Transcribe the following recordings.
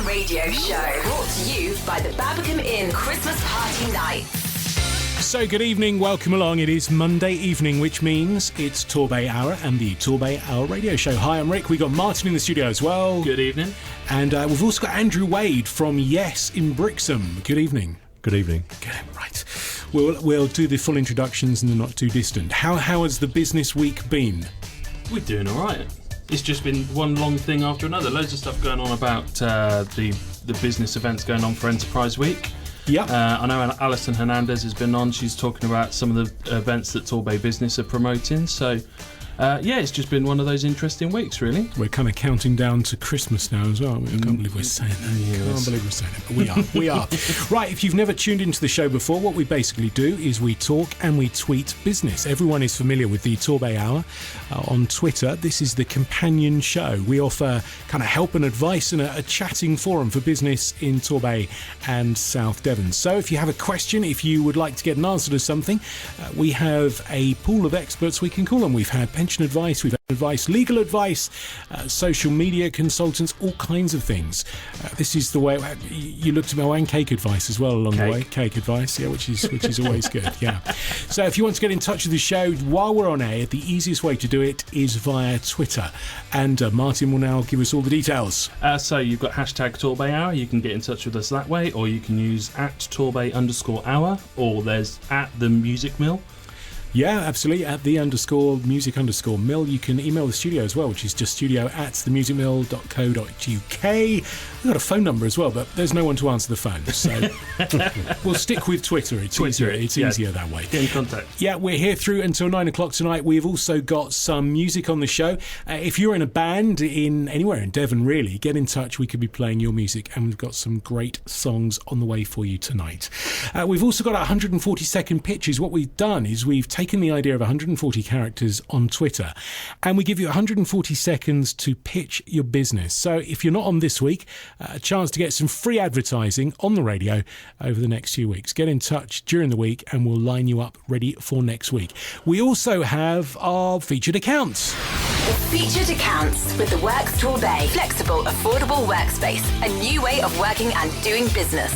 Hour radio show. Brought to you by the Babacom Inn Christmas Party Night. So good evening, welcome along. It is Monday evening, which means it's Torbay Hour and the Torbay Hour radio show. Hi, I'm Rick. We've got Martin in the studio as well. Good evening. And we've also got Andrew Wade from Yes in Brixham. Good evening. Good evening. Okay, right. We'll do the full introductions in the not too distant. How has the business week been? We're doing all right. It's just been one long thing after another. Loads of stuff going on about the business events going on for Enterprise Week. Yeah. I know Alison Hernandez has been on. She's talking about some of the events that Torbay Business are promoting. So, it's just been one of those interesting weeks, really. We're kind of counting down to Christmas now as well. I can't believe we're saying that. Yes. Can't believe we're saying it, but we are. Right, if you've never tuned into the show before, what we basically do is we talk and we tweet business. Everyone is familiar with the Torbay Hour on Twitter. This is the companion show. We offer kind of help and advice and a chatting forum for business in Torbay and South Devon. So if you have a question, if you would like to get an answer to something, we have a pool of experts we can call on. We've had pension advice, we've had advice, legal advice, social media consultants, all kinds of things. This is the way you looked at me, and cake advice as well along the way. Cake advice, yeah, which is always good. Yeah. So if you want to get in touch with the show while we're on air, the easiest way to do it is via Twitter. And Martin will now give us all the details. So you've got hashtag Torbay Hour. You can get in touch with us that way, or you can use @Torbay_hour, or there's @the Music Mill. Yeah, absolutely. At the _music_mill. You can email the studio as well, which is just studio@themusicmill.co.uk. We've got a phone number as well, but there's no one to answer the phone. So we'll stick with Twitter. It's easier that way. Get in contact. Yeah, we're here through until 9 o'clock tonight. We've also got some music on the show. If you're in a band anywhere in Devon, really, get in touch. We could be playing your music, and we've got some great songs on the way for you tonight. We've also got 140-second pitches. What we've done is we've taken the idea of 140 characters on Twitter, and we give you 140 seconds to pitch your business. So if you're not on this week, a chance to get some free advertising on the radio over the next few weeks. Get in touch during the week and we'll line you up ready for next week. We also have our featured accounts. The featured accounts with the Works Torbay. Flexible, affordable workspace. A new way of working and doing business.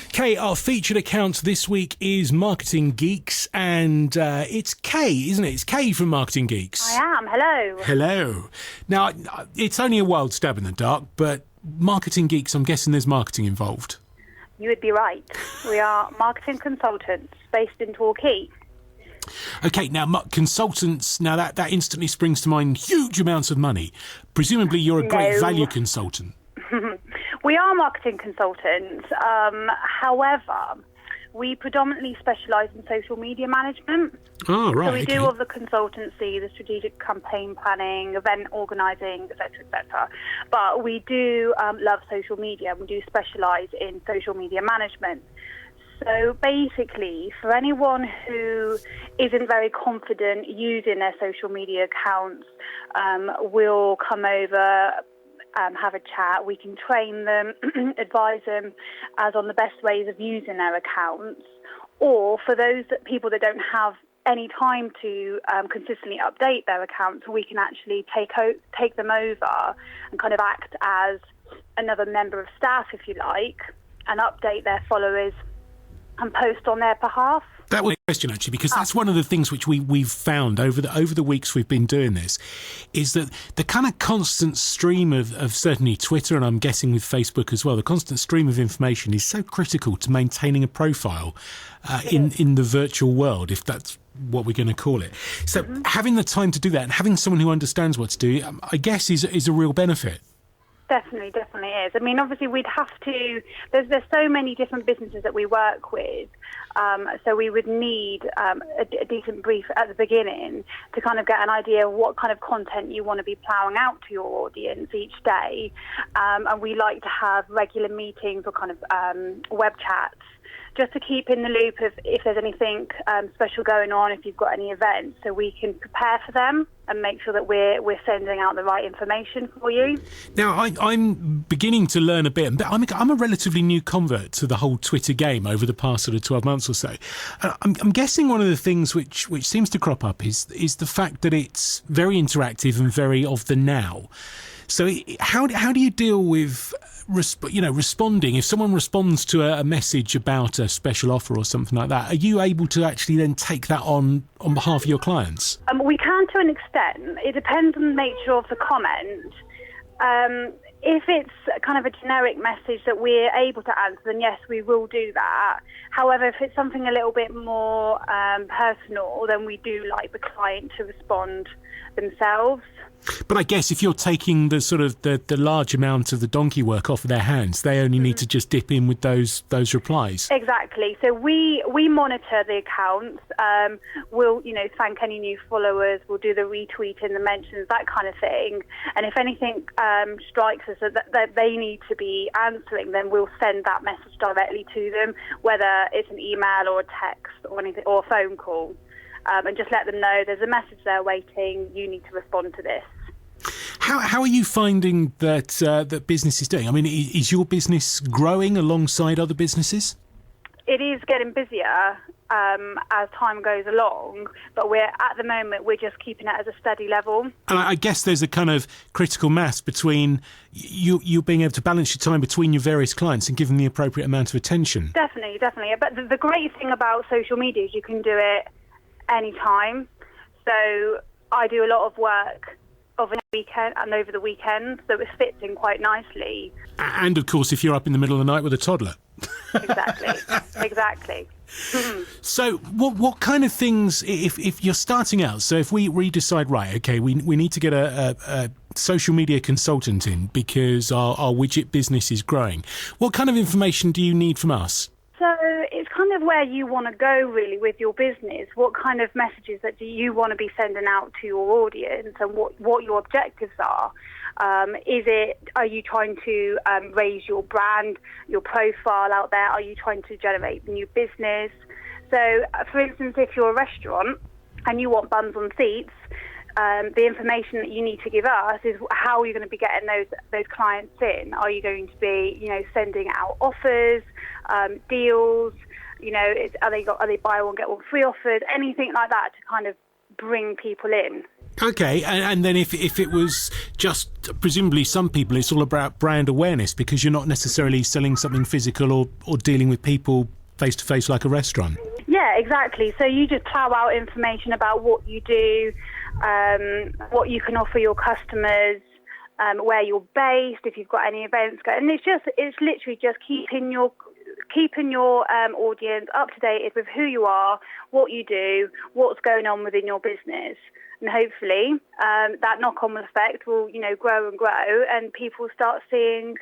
Okay, our featured account this week is Marketing Geeks, and it's Kay, isn't it? It's Kay from Marketing Geeks. I am. Hello. Hello. Now, it's only a wild stab in the dark, but Marketing Geeks, I'm guessing there's marketing involved. You would be right. We are marketing consultants based in Torquay. Okay, now consultants, now that instantly springs to mind huge amounts of money. Presumably you're a great value consultant. We are marketing consultants. However, we predominantly specialise in social media management. Oh, right. So we do all the consultancy, the strategic campaign planning, event organising, etc., etc. But we do love social media. We do specialise in social media management. So basically, for anyone who isn't very confident using their social media accounts, we'll come over, have a chat. We can train them, advise them as on the best ways of using their accounts. Or for those people that don't have any time to consistently update their accounts, we can actually take them over and kind of act as another member of staff, if you like, and update their followers and post on their behalf. That was a question, actually, because that's one of the things which we've found over the weeks we've been doing this, is that the kind of constant stream of certainly Twitter, and I'm guessing with Facebook as well, the constant stream of information is so critical to maintaining a profile in the virtual world, if that's what we're going to call it. So having the time to do that and having someone who understands what to do, I guess is a real benefit. Definitely is. I mean, obviously, we'd have to. There's so many different businesses that we work with, so we would need a decent brief at the beginning to kind of get an idea of what kind of content you want to be ploughing out to your audience each day. And we like to have regular meetings or kind of web chats, just to keep in the loop of if there's anything special going on, if you've got any events, so we can prepare for them and make sure that we're sending out the right information for you. Now, I'm beginning to learn a bit. I'm a relatively new convert to the whole Twitter game over the past sort of 12 months or so. I'm guessing one of the things which seems to crop up is the fact that it's very interactive and very of the now. So how do you deal with responding, if someone responds to a message about a special offer or something like that, are you able to actually then take that on behalf of your clients? We can to an extent. It depends on the nature of the comment. If it's kind of a generic message that we're able to answer, then yes, we will do that. However, if it's something a little bit more personal, then we do like the client to respond themselves. But I guess if you're taking the sort of the large amount of the donkey work off of their hands, they only need to just dip in with those replies. Exactly. So we monitor the accounts. We'll thank any new followers. We'll do the retweet and the mentions, that kind of thing. And if anything strikes us that they need to be answering, then we'll send that message directly to them, whether it's an email or a text or anything or a phone call. And just let them know there's a message there waiting. You need to respond to this. How are you finding that business is doing? I mean, is your business growing alongside other businesses? It is getting busier as time goes along, but at the moment we're just keeping it at a steady level. And I guess there's a kind of critical mass between you being able to balance your time between your various clients and give them the appropriate amount of attention. Definitely. But the great thing about social media is you can do it anytime. So I do a lot of work over the weekend and over the weekend, so it fits in quite nicely. And of course, if you're up in the middle of the night with a toddler. Exactly. So what kind of things, if you're starting out, so if we decide, right, okay, we need to get a social media consultant in because our widget business is growing, what kind of information do you need from us? So it's kind of where you want to go really with your business. What kind of messages that do you want to be sending out to your audience, and what your objectives are? Are you trying to raise your brand, your profile out there? Are you trying to generate new business? So, for instance, if you're a restaurant and you want bums on seats, the information that you need to give us is how are you going to be getting those clients in? Are you going to be, sending out offers, deals? Are they buy one get one free offers? Anything like that to kind of bring people in. Okay, and then if it was just, presumably some people, it's all about brand awareness because you're not necessarily selling something physical or dealing with people face to face like a restaurant. Yeah, exactly. So you just plough out information about what you do, what you can offer your customers, where you're based, if you've got any events going. And it's literally just keeping your audience up to date with who you are, what you do, what's going on within your business. And hopefully that knock-on effect will, grow and grow, and people start seeing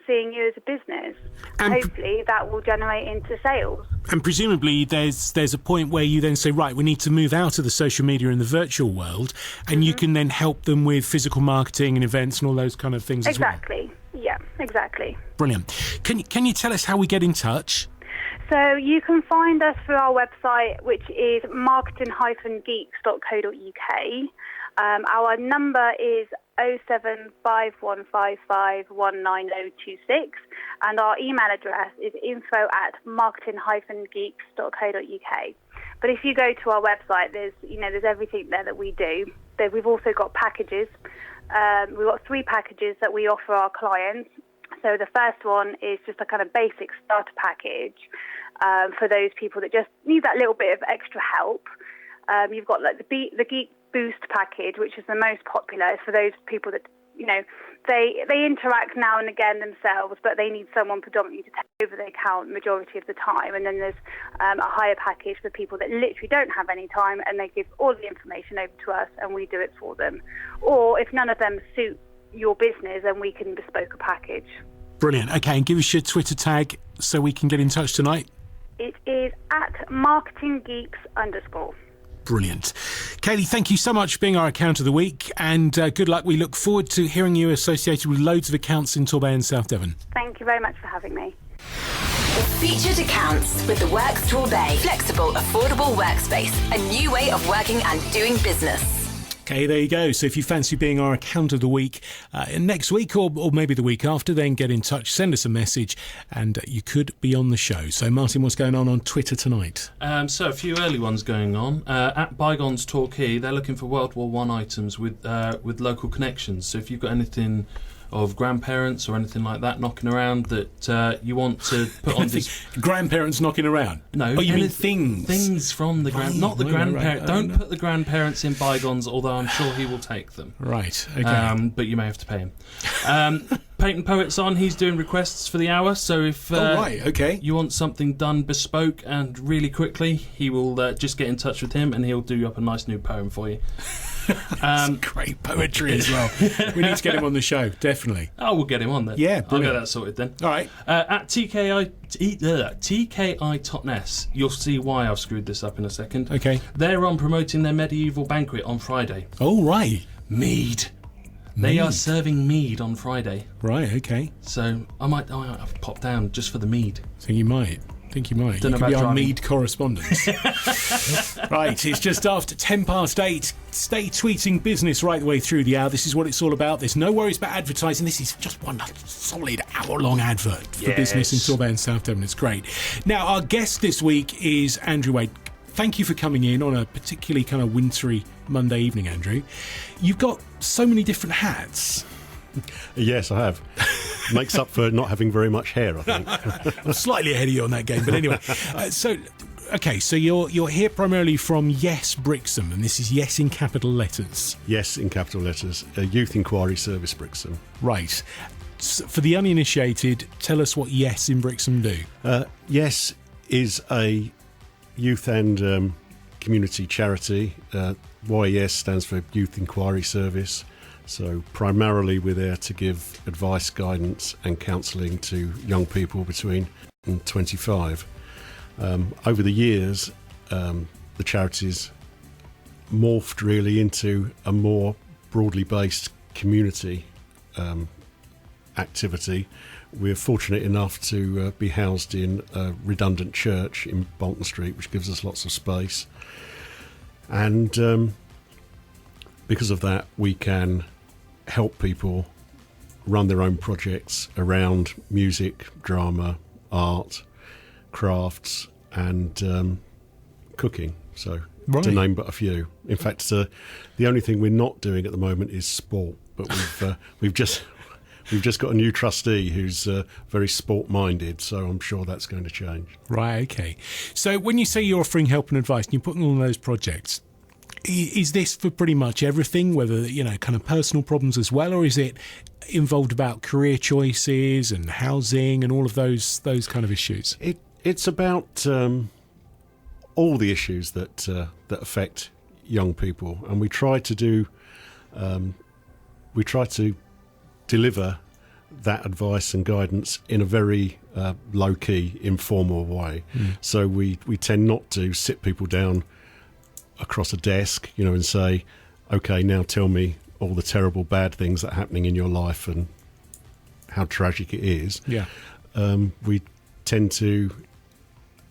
you as a business. And hopefully that will generate into sales. And presumably there's a point where you then say, right, we need to move out of the social media and the virtual world, and you can then help them with physical marketing and events and all those kind of things as well. Exactly. Yeah, exactly. Brilliant. Can you tell us how we get in touch? So you can find us through our website, which is marketing-geeks.co.uk. Our number is 07515519026, and our email address is info@marketing-geeks.co.uk. But if you go to our website, there's everything there that we do. We've also got packages. We've got 3 packages that we offer our clients. So the first one is just a kind of basic starter package for those people that just need that little bit of extra help. You've got like the Geek Boost package, which is the most popular. It's for those people that, they interact now and again themselves, but they need someone predominantly to take over the account majority of the time. And then there's a higher package for people that literally don't have any time, and they give all the information over to us and we do it for them. Or if none of them suit your business, then we can bespoke a package. Brilliant. Okay, and give us your Twitter tag so we can get in touch tonight. It is @marketinggeeks_. Brilliant. Kaylee, thank you so much for being our account of the week, and good luck. We look forward to hearing you associated with loads of accounts in Torbay and South Devon. Thank you very much for having me. Featured accounts with the Works Torbay. Flexible, affordable workspace. A new way of working and doing business. Okay, there you go. So if you fancy being our account of the week next week or maybe the week after, then get in touch, send us a message, and you could be on the show. So, Martin, what's going on Twitter tonight? So a few early ones going on. At Bygones Torquay, they're looking for World War I items with local connections. So if you've got anything of grandparents or anything like that knocking around that you want to put on this. Grandparents knocking around? No. Oh, you mean things? Things from the not the grandparents. Don't put the grandparents in bygones, although I'm sure he will take them. Right, okay. But you may have to pay him. Paint Poet's on. He's doing requests for the hour, so if you want something done bespoke and really quickly, he will just get in touch with him and he'll do up a nice new poem for you. Great poetry as well. We need to get him on the show, definitely. Oh, we'll get him on then. Yeah, brilliant. I'll get that sorted then. All right. At TKI.Ness, you'll see why I've screwed this up in a second. Okay. They're on promoting their medieval banquet on Friday. Oh, right. Mead. They are serving mead on Friday. Right, okay. So I might pop down just for the mead. Think you might. You could be our mead correspondent. Right, it's just after 8:10. Stay tweeting business right the way through the hour. This is what it's all about. There's no worries about advertising. This is just one solid hour-long advert for business in Torbay and South Devon. It's great. Now, our guest this week is Andrew Wade. Thank you for coming in on a particularly kind of wintry Monday evening, Andrew. You've got so many different hats. Yes, I have. Makes up for not having very much hair, I think. I'm slightly ahead of you on that game, but anyway. So you're here primarily from Yes Brixham, and this is Yes in capital letters. Yes, in capital letters. A Youth Inquiry Service Brixham. Right. For the uninitiated, tell us what Yes in Brixham do. Yes is a youth and community charity. YES stands for Youth Inquiry Service. So primarily we're there to give advice, guidance and counselling to young people between 25. Over the years, the charity's morphed really into a more broadly based community activity. We're fortunate enough to be housed in a redundant church in Bolton Street, which gives us lots of space. And because of that, we can help people run their own projects around music, drama, art, crafts and cooking. So to name but a few. In fact, the only thing we're not doing at the moment is sport, but we've just got a new trustee who's very sport-minded, so I'm sure that's going to change. Right, okay. So when you say you're offering help and advice and you're putting all those projects, is this for pretty much everything, whether, kind of personal problems as well, or is it involved about career choices and housing and all of those kind of issues? It's about all the issues that affect young people, and we try to deliver that advice and guidance in a very low-key, informal way. So we tend not to sit people down across a desk, and say, okay, now tell me all the terrible bad things that are happening in your life and how tragic it is. Yeah. We tend to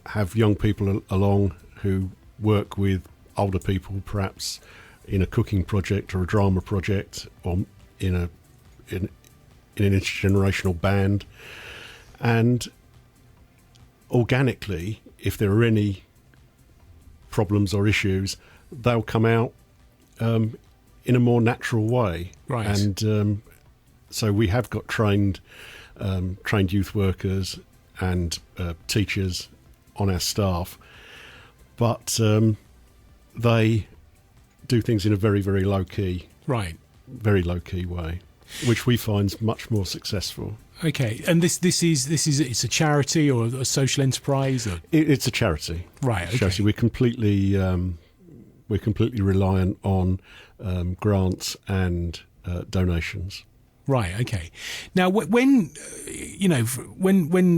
have young people along who work with older people, perhaps in a cooking project or a drama project, or in an intergenerational band. And organically, if there are any problems or issues, they'll come out in a more natural way. Right. And so we have got trained youth workers and teachers on our staff, but they do things in a very, very low-key, very low-key way, which we find much more successful. Okay, and this is it's a charity or a social enterprise? Or? It's a charity. Right. Okay. Charity. We're completely reliant on grants and donations. Right. Okay. Now, when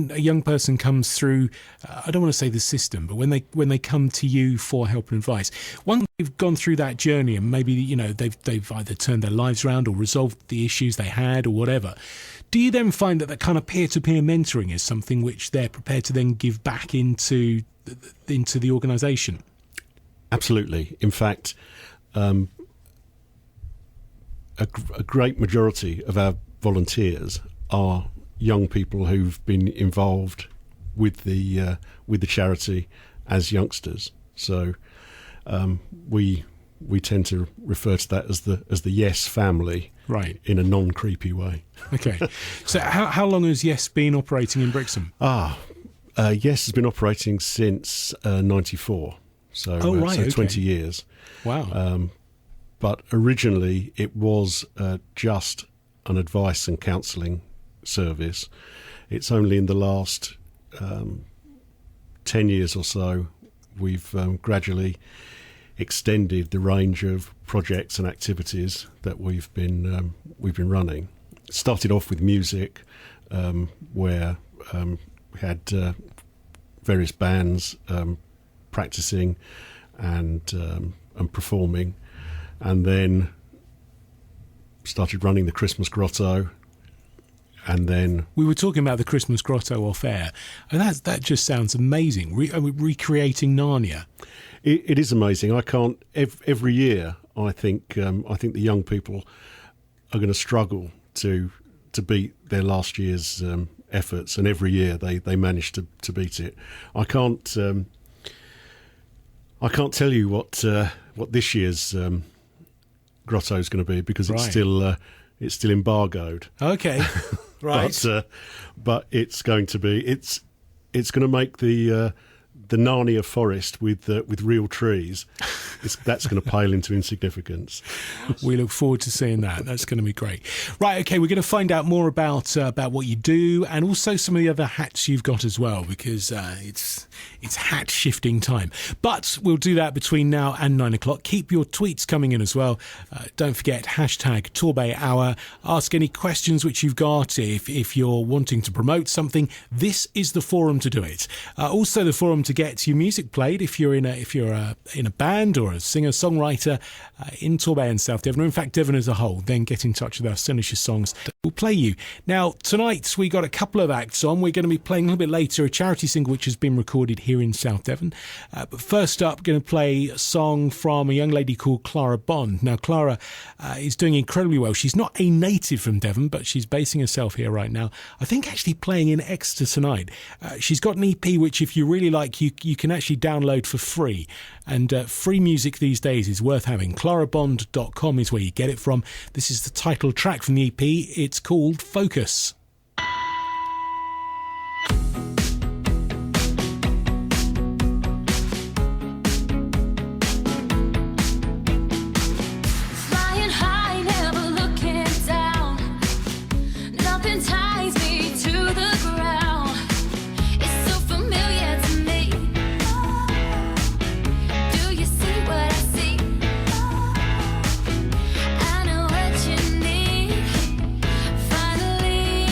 a young person comes through, I don't want to say the system, but when they come to you for help and advice, once they've gone through that journey and maybe they've either turned their lives around or resolved the issues they had or whatever, do you then find that kind of peer-to-peer mentoring is something which they're prepared to then give back into the organisation? Absolutely. In fact, a great majority of our volunteers are young people who've been involved with the charity as youngsters. So we we tend to refer to that as the Yes family, right? In a non-creepy way. Okay. So how long has Yes been operating in Brixham? Yes has been operating since '94, so 20 years. Wow. But originally it was just an advice and counselling service. It's only in the last 10 years or so we've gradually extended the range of projects and activities that we've been running. It started off with music, where we had various bands practicing and performing, and then started running the Christmas Grotto. And then we were talking about the Christmas Grotto off air, and that just sounds amazing. Recreating Narnia. It is amazing. I can't. Every year, I think the young people are going to struggle to beat their last year's efforts, and every year they manage to beat it. I can't tell you what this year's grotto is going to be, because it's still embargoed. Okay. Right. But it's going to be it's going to make the Narnia forest with real trees. That's going to pale into insignificance. We look forward to seeing that. That's going to be great. Right, okay, we're going to find out more about what you do, and also some of the other hats you've got as well, because it's hat shifting time. But we'll do that between now and 9 o'clock. Keep your tweets coming in as well. Don't forget #TorbayHour. Ask any questions which you've got. If you're wanting to promote something, this is the forum to do it. Also the forum to get your music played if you're in a band or a singer-songwriter in Torbay and South Devon, or in fact Devon as a whole. Then get in touch with us, send us your songs, we'll play you. Now tonight we got a couple of acts on. We're going to be playing a little bit later a charity single which has been recorded here in South Devon, but first up going to play a song from a young lady called Clara Bond. Now Clara is doing incredibly well. She's not a native from Devon, but she's basing herself here right now, I think actually playing in Exeter tonight. She's got an EP which if you really like you can actually download for free, and free music these days is worth having. clarabond.com is where you get it from. This is the title track from the EP. It's called Focus. Finally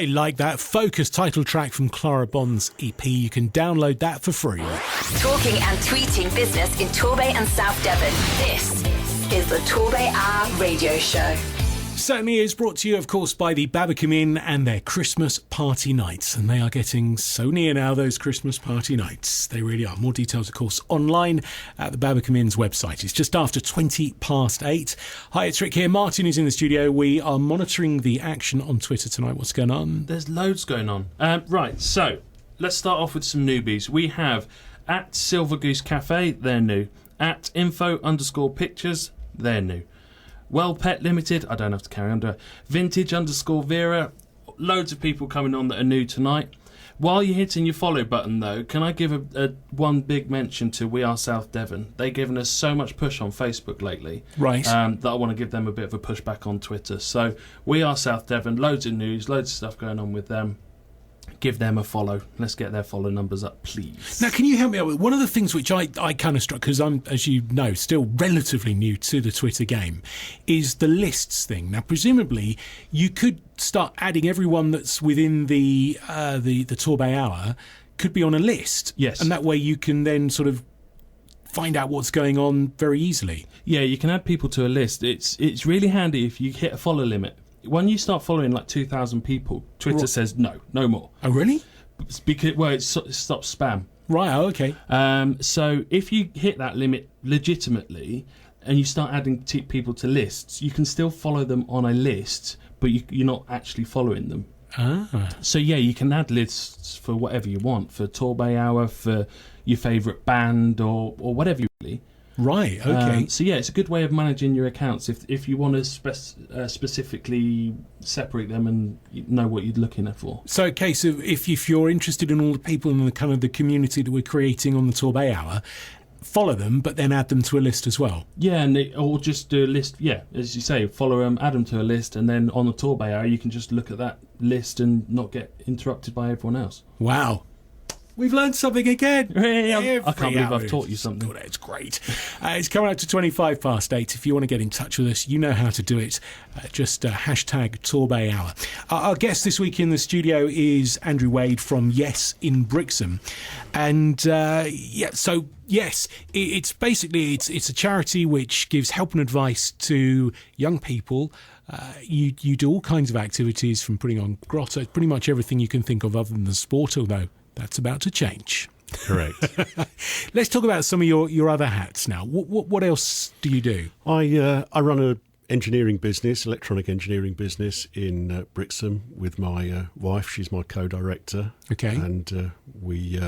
I like that. Focus title track from Clara Bond's EP. You can download that for free. Talking and tweeting business in Torbay and South Devon. This is the TorbayHour radio show. Certainly is, brought to you, of course, by the Babacom Inn and their Christmas party nights. And they are getting so near now, those Christmas party nights. They really are. More details, of course, online at the Babacom Inn's website. It's just after 8:20. Hi, it's Rick here. Martin is in the studio. We are monitoring the action on Twitter tonight. What's going on? There's loads going on. Right, so let's start off with some newbies. We have at Silver Goose Cafe, they're new. At info_pictures, they're new. Well Pet Limited, I don't have to carry on, do I? Vintage_Vera, loads of people coming on that are new tonight. While you're hitting your follow button, though, can I give a one big mention to We Are South Devon? They've given us so much push on Facebook lately, right? That I want to give them a bit of a push back on Twitter. So We Are South Devon, loads of news, loads of stuff going on with them. Give them a follow. Let's get their follow numbers up, please. Now, can you help me out with one of the things which I kind of struck, because I'm, as you know, still relatively new to the Twitter game, is the lists thing. Now, presumably, you could start adding everyone that's within the Torbay Hour could be on a list. Yes. And that way you can then sort of find out what's going on very easily. Yeah, you can add people to a list. It's really handy if you hit a follow limit. When you start following like 2,000 people, Twitter says no more. Oh, really? Because it stops spam. Right. Oh, okay. So if you hit that limit legitimately and you start adding people to lists, you can still follow them on a list, but you're not actually following them. Ah. So yeah, you can add lists for whatever you want, for Torbay Hour, for your favourite band, or whatever you really. Right, okay. So yeah, it's a good way of managing your accounts if you want to specifically separate them and know what you're looking at for. So a case of if you're interested in all the people in the kind of the community that we're creating on the Torbay Hour, follow them, but then add them to a list as well. Yeah, or just do a list. Yeah, as you say, follow them, add them to a list, and then on the Torbay Hour, you can just look at that list and not get interrupted by everyone else. Wow. We've learned something again. I can't believe I've taught you something. It's great. It's coming up to 8:25. If you want to get in touch with us, you know how to do it. Just hashtag Torbay Hour. Our guest this week in the studio is Andrew Wade from Yes in Brixham. And so Yes, it's basically it's a charity which gives help and advice to young people. You do all kinds of activities, from putting on grottos, pretty much everything you can think of other than the sport, although that's about to change. Correct. Let's talk about some of your other hats now. What else do you do? I run an engineering business, electronic engineering business in Brixham with my wife. She's my co-director. Okay. And we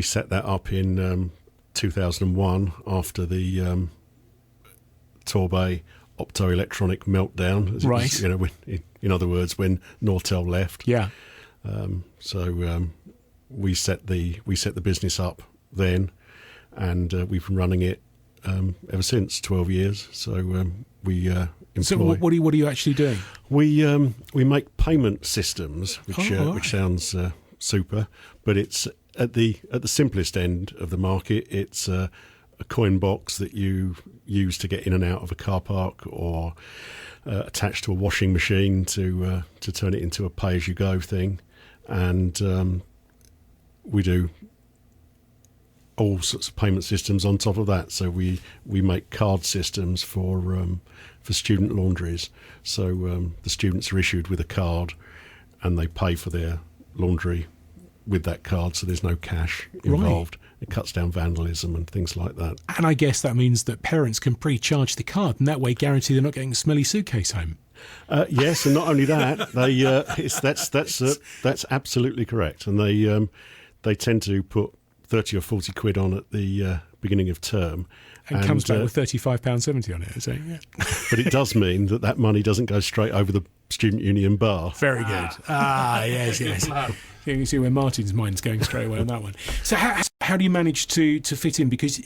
set that up in 2001 after the Torbay optoelectronic meltdown. As right. Was, in other words, when Nortel left. Yeah. We set the business up then, and we've been running it ever since, 12 years. So we employ. So what are you actually doing? We make payment systems, which sounds super, but it's at the simplest end of the market. It's a coin box that you use to get in and out of a car park, or attached to a washing machine to turn it into a pay-as-you-go thing. And we do all sorts of payment systems on top of that. So we make card systems for student laundries. So the students are issued with a card, and they pay for their laundry with that card. So there's no cash involved. Right. It cuts down vandalism and things like that. And I guess that means that parents can pre-charge the card, and that way guarantee they're not getting a smelly suitcase home. Yes, and not only that, that's absolutely correct. And they tend to put 30 or 40 quid on at the beginning of term. And comes back with £35.70 on it, is it? Yeah. But it does mean that money doesn't go straight over the student union bar. Very good. Yes. You can see where Martin's mind's going straight away on that one. So how do you manage to fit in? Because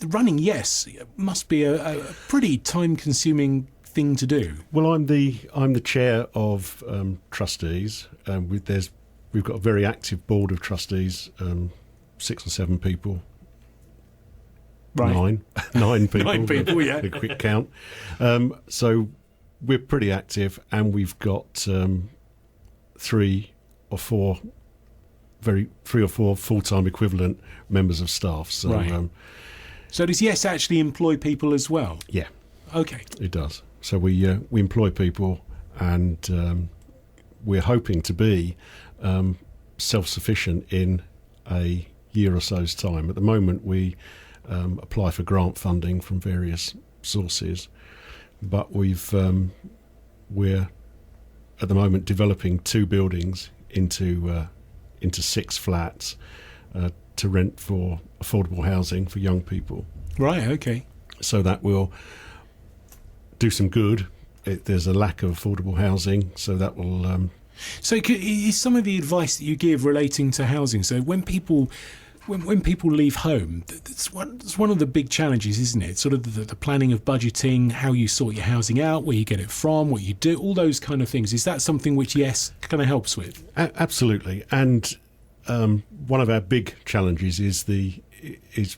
running Yes must be a pretty time-consuming thing to do. Well, I'm the chair of trustees. We've got a very active board of trustees, 6 or 7 people. Right. 9 people. 9 people, yeah. A quick count. So we're pretty active, and we've got three or four full-time equivalent members of staff. So, right. So does Yes actually employ people as well? Yeah. Okay. It does. So we employ people, and we're hoping to be self-sufficient in a year or so's time. At the moment, we apply for grant funding from various sources, but we're at the moment developing 2 buildings into 6 flats to rent for affordable housing for young people. Right. Okay. So that will do some good. There's a lack of affordable housing, so that will. So is some of the advice that you give relating to housing? So when people leave home, it's one of the big challenges, isn't it? Sort of the planning of budgeting, how you sort your housing out, where you get it from, what you do, all those kind of things. Is that something which Yes kind of helps with? Absolutely. And one of our big challenges is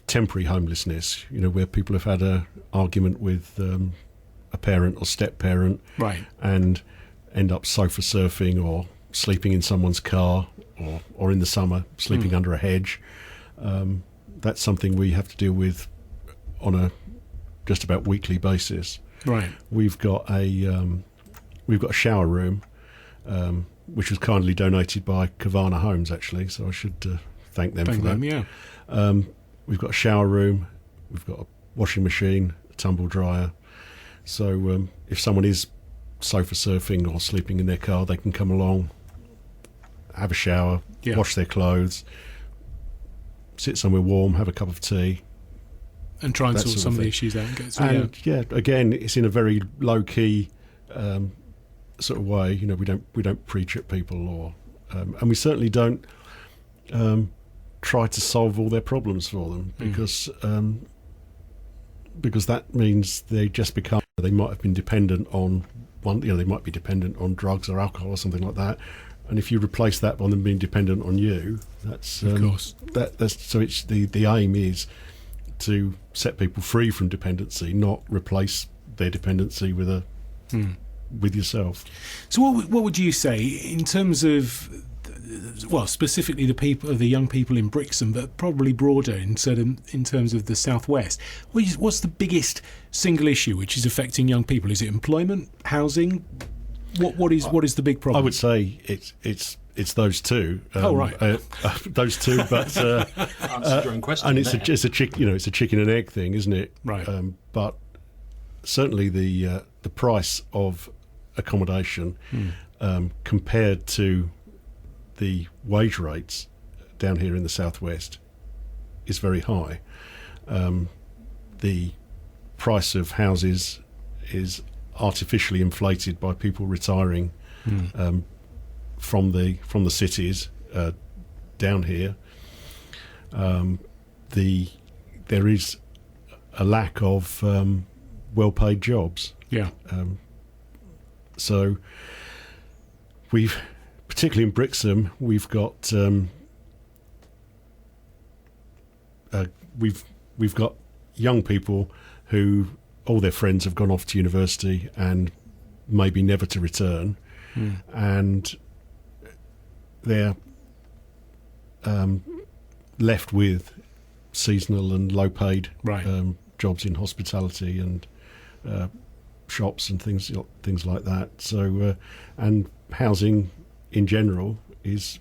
temporary homelessness. You know, where people have had an argument with a parent or step parent, right, and end up sofa surfing or sleeping in someone's car, or in the summer sleeping under a hedge. That's something we have to deal with on a just about weekly basis. Right. We've got a shower room, which was kindly donated by Kavana Homes, actually. So I should thank them for that. Yeah. We've got a shower room. We've got a washing machine, a tumble dryer. So if someone is sofa surfing or sleeping in their car, they can come along, have a shower, wash their clothes, sit somewhere warm, have a cup of tea, and try and sort some of the issues out. And again, it's in a very low key sort of way. You know, we don't preach at people, or and we certainly don't try to solve all their problems for them, because that means they might have been dependent on they might be dependent on drugs or alcohol or something like that. And if you replace that by them being dependent on you, that's of course. That's so. It's the aim is to set people free from dependency, not replace their dependency with with yourself. So what would you say in terms of, well, specifically the young people in Brixham, but probably broader in terms of the southwest? What's the biggest single issue which is affecting young people? Is it employment, housing? What is the big problem? I would say it's those two. Those two, but answered your own question. And it's a chicken and egg thing, isn't it? Right. But certainly the price of accommodation compared to the wage rates down here in the southwest is very high. The price of houses is artificially inflated by people retiring from the cities down here. There is a lack of well-paid jobs. Yeah. So particularly in Brixham, we've got we've got young people who all their friends have gone off to university and maybe never to return, and they're left with seasonal and low-paid jobs in hospitality and shops and things like that. So and housing in general is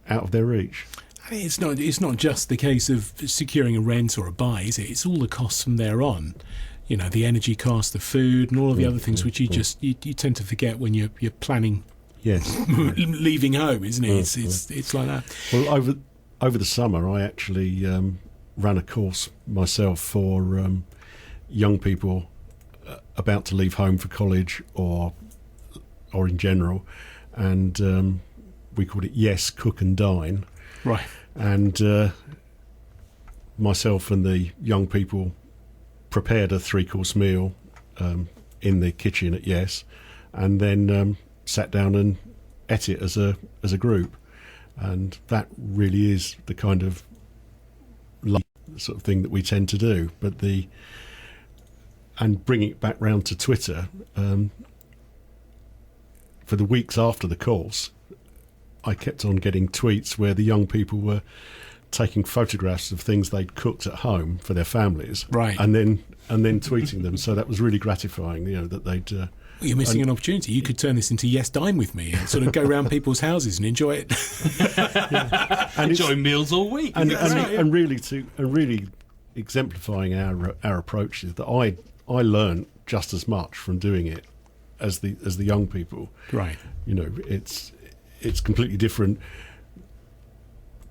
out of their reach. I mean, it's not just the case of securing a rent or a buy, is it? It's all the costs from there on. You know, the energy cost, the food, and all of the other things which you tend to forget when you're planning. Yes, leaving home, isn't it? It's like that. Well, over the summer, I actually ran a course myself for young people about to leave home for college or in general, and we called it Yes, Cook and Dine. Right. And myself and the young people prepared a 3-course meal in the kitchen at Yes, and then sat down and ate it as a group, and that really is the kind of sort of thing that we tend to do. But and bringing it back round to Twitter, for the weeks after the course, I kept on getting tweets where the young people were taking photographs of things they'd cooked at home for their families, right, and then tweeting them. So that was really gratifying, that they'd. You're missing an opportunity. You could turn this into Yes, Dine With Me and sort of go around people's houses and enjoy it. And enjoy meals all week. And really exemplifying our approach is that I learned just as much from doing it as the young people. Right. It's completely different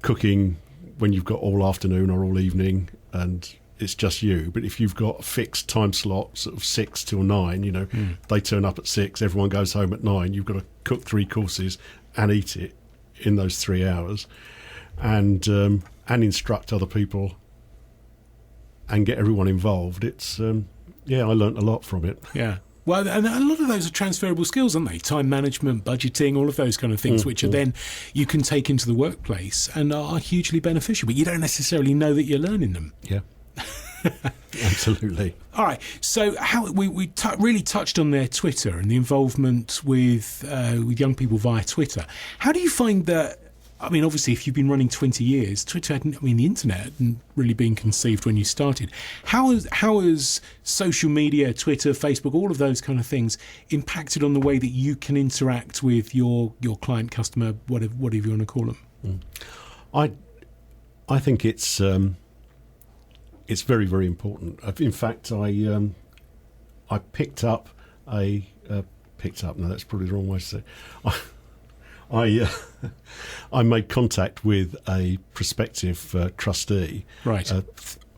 cooking when you've got all afternoon or all evening and it's just you. But if you've got a fixed time slot, sort of 6 till 9, they turn up at 6, everyone goes home at 9. You've got to cook 3 courses and eat it in those 3 hours, and instruct other people and get everyone involved. It's I learnt a lot from it. Yeah. Well, and a lot of those are transferable skills, aren't they? Time management, budgeting, all of those kind of things, which are then you can take into the workplace and are hugely beneficial, but you don't necessarily know that you're learning them. Yeah. Absolutely. All right. So how we really touched on their Twitter and the involvement with young people via Twitter. How do you find that? I mean, obviously, if you've been running 20 years, Twitter the internet hadn't really been conceived when you started. How has social media, Twitter, Facebook, all of those kind of things impacted on the way that you can interact with your client, customer, whatever you want to call them? I think it's very, very important. In fact, I picked up no, that's probably the wrong way to say. I made contact with a prospective trustee, right,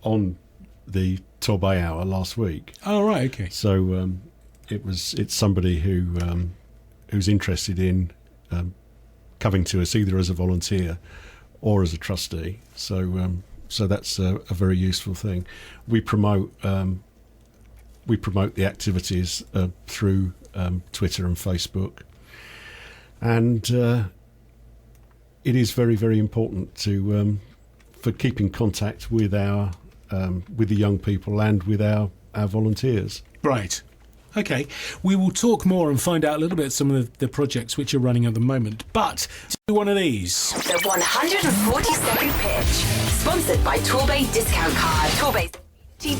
on the TorbayHour last week. Oh, right, okay. So it's somebody who's interested in coming to us either as a volunteer or as a trustee. So that's a very useful thing. We promote the activities through Twitter and Facebook. And it is very, very important for keeping contact with with the young people and with our volunteers. Right. Okay. We will talk more and find out a little bit some of the projects which are running at the moment. But do one of these. The 140-second pitch, sponsored by Torbay Discount Card. Torbay's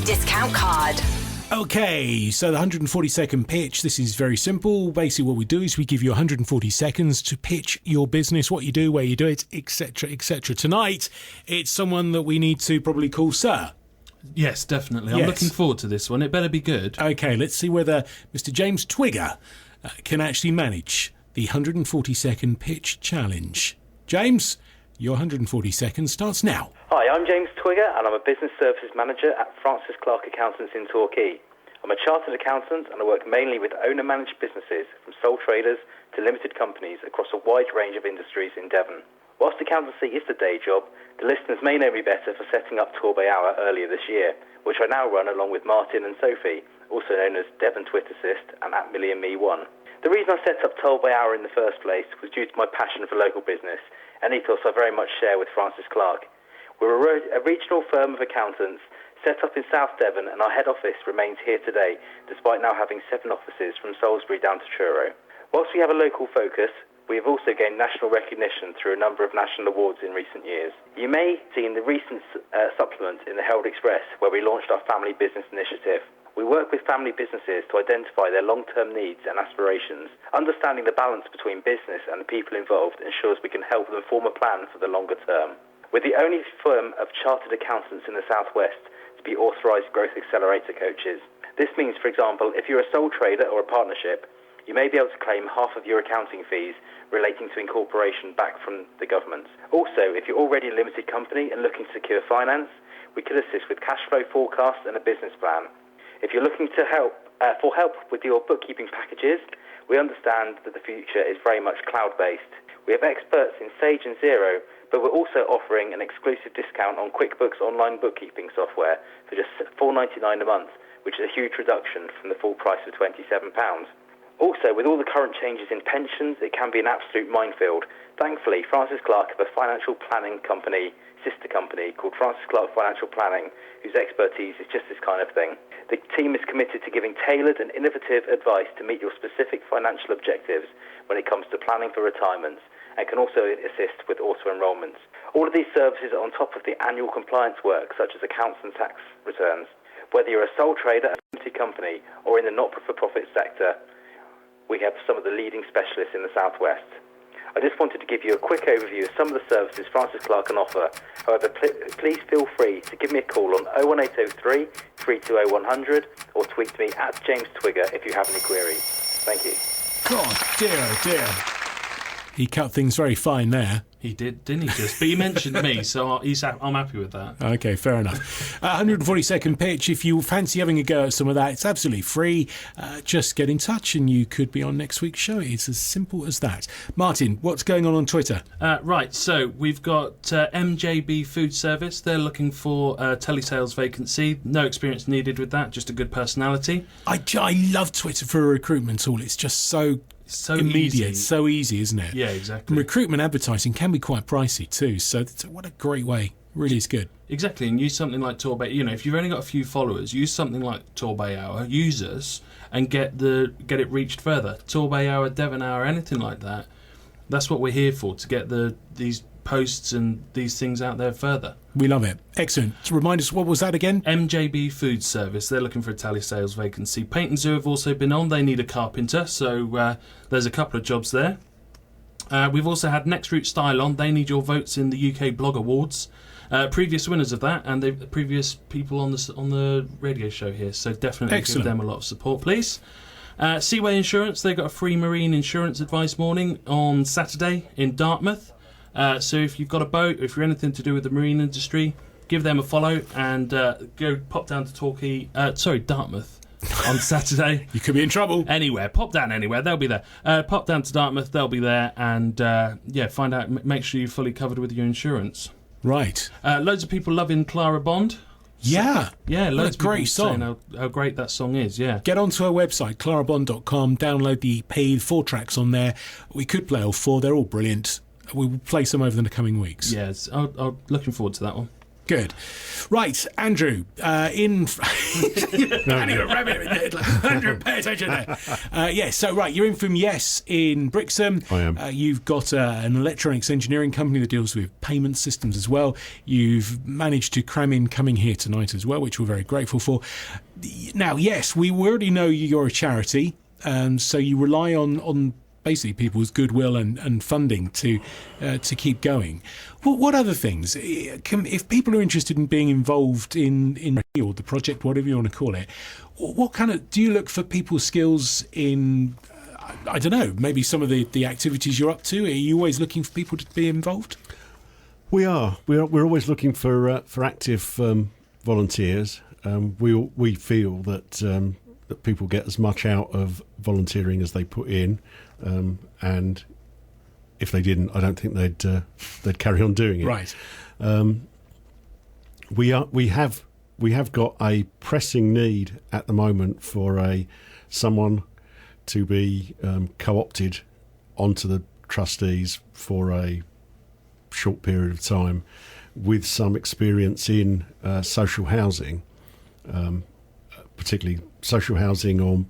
discount card. Okay, so the 140-second pitch, this is very simple. Basically what we do is we give you 140 seconds to pitch your business, what you do, where you do it, etc., etc. Tonight, it's someone that we need to probably call Sir. Yes, definitely. Yes. I'm looking forward to this one. It better be good. Okay, let's see whether Mr. James Twigger can actually manage the 140-second pitch challenge. James, your 140 seconds starts now. Hi, I'm James Twigger and I'm a Business Services Manager at Francis Clark Accountants in Torquay. I'm a chartered accountant and I work mainly with owner-managed businesses from sole traders to limited companies across a wide range of industries in Devon. Whilst accountancy is the day job, the listeners may know me better for setting up TorbayHour earlier this year, which I now run along with Martin and Sophie, also known as Devon Twittersist and at MillionMe1. The reason I set up TorbayHour in the first place was due to my passion for local business, an ethos I very much share with Francis Clark. We're a regional firm of accountants set up in South Devon, and our head office remains here today, despite now having 7 offices from Salisbury down to Truro. Whilst we have a local focus, we have also gained national recognition through a number of national awards in recent years. You may see in the recent supplement in the Herald Express where we launched our Family Business Initiative. We work with family businesses to identify their long-term needs and aspirations. Understanding the balance between business and the people involved ensures we can help them form a plan for the longer term. We're the only firm of chartered accountants in the Southwest to be authorised Growth Accelerator coaches. This means, for example, if you're a sole trader or a partnership, you may be able to claim half of your accounting fees relating to incorporation back from the government. Also, if you're already a limited company and looking to secure finance, we could assist with cash flow forecasts and a business plan. If you're looking to help with your bookkeeping packages, we understand that the future is very much cloud-based. We have experts in Sage and Xero, but we're also offering an exclusive discount on QuickBooks online bookkeeping software for just $4.99 a month, which is a huge reduction from the full price of £27. Also, with all the current changes in pensions, it can be an absolute minefield. Thankfully, Francis Clark have a financial planning company, sister company, called Francis Clark Financial Planning, whose expertise is just this kind of thing. The team is committed to giving tailored and innovative advice to meet your specific financial objectives when it comes to planning for retirement, and can also assist with auto-enrolments. All of these services are on top of the annual compliance work, such as accounts and tax returns. Whether you're a sole trader, a limited company, or in the not-for-profit sector, we have some of the leading specialists in the Southwest. I just wanted to give you a quick overview of some of the services Francis Clark can offer. However, please feel free to give me a call on 01803 320 100 or tweet me at James Twigger if you have any queries. Thank you. God, dear, oh dear. He cut things very fine there. He did, didn't he? Just, but he mentioned me, so I'm happy with that. Okay, fair enough. 140-second pitch. If you fancy having a go at some of that, it's absolutely free. Just get in touch, and you could be on next week's show. It's as simple as that. Martin, what's going on Twitter? Right, so we've got MJB Food Service. They're looking for a telesales vacancy. No experience needed with that, just a good personality. I love Twitter for a recruitment tool. It's just so immediate, so easy, isn't it? Yeah, exactly. And recruitment advertising can be quite pricey too, so what a great way. Really is good. Exactly, and use something like Torbay. You know, if you've only got a few followers, use something like TorbayHour, use us, and get it reached further. TorbayHour, Devon Hour, anything like that. That's what we're here for, to get these posts and these things out there further. We love it. Excellent. So remind us, what was that again? MJB Food Service. They're looking for a telesales vacancy. Paint and Zoo have also been on. They need a carpenter, so there's a couple of jobs there. We've also had Next Route Style on. They need your votes in the UK Blog Awards. Previous winners of that, and the previous people on the radio show here. So definitely give them a lot of support, please. Seaway Insurance. They've got a free marine insurance advice morning on Saturday in Dartmouth. So if you've got a boat, if you're anything to do with the marine industry, give them a follow and go pop down to Dartmouth on Saturday. You could be in trouble. Anywhere, pop down anywhere, they'll be there. Pop down to Dartmouth, they'll be there, and find out, make sure you're fully covered with your insurance. Right. Loads of people loving Clara Bond. Yeah. Yeah, loads of great people song. saying how great that song is, yeah. Get onto our website, clarabond.com, download the EP, 4 tracks on there. We could play all 4, they're all brilliant. We will play some over the coming weeks. Yes, I'm looking forward to that one. Good. Right, Andrew, Andrew, pay attention there. You're in from Yes in Brixham. I am. You've got an electronics engineering company that deals with payment systems as well. You've managed to cram in coming here tonight as well, which we're very grateful for. Now, yes, we already know you're a charity, so you rely on basically people's goodwill and funding to keep going. What other things? If people are interested in being involved in the project, whatever you want to call it, what kind of do you look for people's skills in? I don't know. Maybe some of the activities you're up to. Are you always looking for people to be involved? We are. We're always looking for active volunteers. We feel that people get as much out of volunteering as they put in. And if they didn't, I don't think they'd carry on doing it. Right. We have got a pressing need at the moment for someone to be co-opted onto the trustees for a short period of time with some experience in social housing, particularly social housing or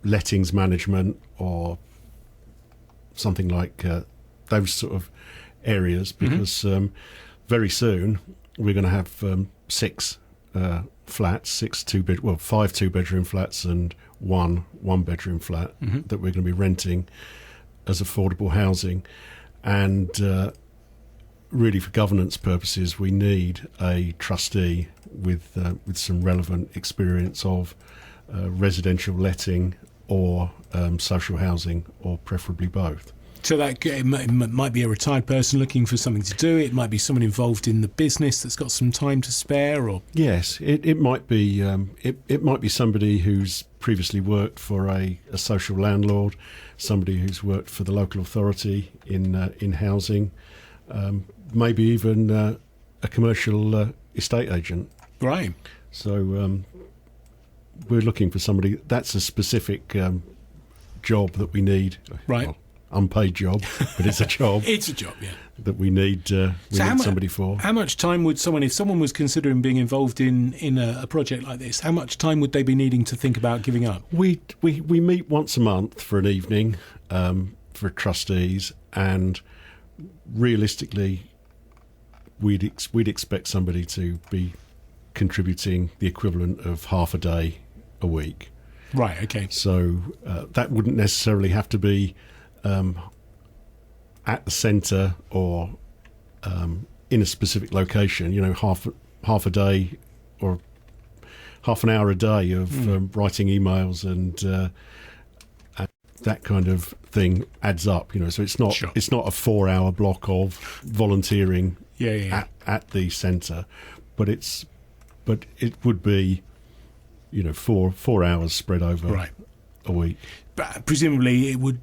lettings management or something like those sort of areas, because very soon we're going to have 6 flats, 5 2-bedroom flats and 1 1-bedroom flat that we're going to be renting as affordable housing. And really, for governance purposes, we need a trustee with some relevant experience of residential letting or social housing, or preferably both. So that it might be a retired person looking for something to do. It might be someone involved in the business that's got some time to spare. Or yes, it might be. It might be somebody who's previously worked for a social landlord, somebody who's worked for the local authority in housing, maybe even a commercial estate agent. Right. So we're looking for somebody. That's a specific job that we need. Right. Well, unpaid job, but it's a job. It's a job, yeah. That we need somebody for. How much time would someone, if someone was considering being involved in a project like this, how much time would they be needing to think about giving up? We meet once a month for an evening, for trustees, and realistically, we'd expect somebody to be contributing the equivalent of half a day a week. Right. Okay. So that wouldn't necessarily have to be at the centre or in a specific location. You know, half a day or half an hour a day of writing emails and that kind of thing adds up. You know, so it's not it's not a 4-hour block of volunteering at the centre, but it would be, you know, four hours spread over a week. But presumably it would